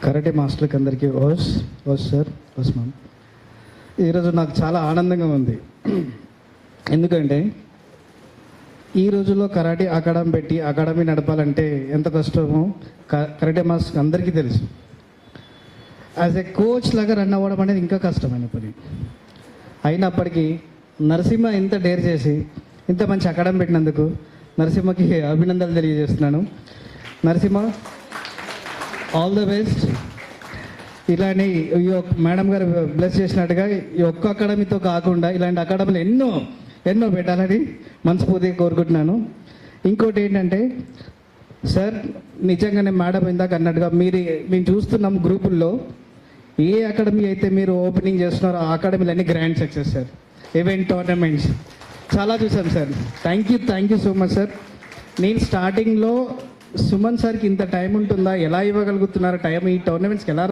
Karate మాస్టర్కి అందరికీ ఓస్ సార్ మ్యామ్. ఈరోజు నాకు చాలా ఆనందంగా ఉంది. ఎందుకంటే ఈ రోజుల్లో కరాటే అకాడమీ నడపాలంటే ఎంత కష్టమో కరాటే మాస్టర్కి అందరికీ తెలుసు. యాజ్ ఏ కోచ్ లాగా రన్ అవ్వడం అనేది ఇంకా కష్టమైన పని. అయినప్పటికీ నరసింహ ఇంత డేర్ చేసి ఇంత మంచి అకాడమీ పెట్టినందుకు నరసింహకి అభినందనలు తెలియజేస్తున్నాను. Narasimha, all the best. ఇలానే ఈ మేడం గారు బ్లెస్ చేసినట్టుగా ఈ ఒక్క అకాడమీతో కాకుండా ఇలాంటి అకాడమీలు ఎన్నో పెట్టాలని మనస్ఫూర్తిగా కోరుకుంటున్నాను. ఇంకోటి ఏంటంటే సార్, నిజంగానే మేడం ఇందాక అన్నట్టుగా మేము చూస్తున్నాం గ్రూపుల్లో ఏ అకాడమీ అయితే మీరు ఓపెనింగ్ చేస్తున్నారో ఆ అకాడమీలు అన్ని grand success sir. Event tournaments చాలా చూసాం sir. Thank you so much sir. నేను స్టార్టింగ్లో సుమన్ సార్కి ఇంత టైం ఉంటుందా, ఎలా ఇవ్వగలుగుతున్నారు టైం, ఈ టోర్నమెంట్స్కి ఎలా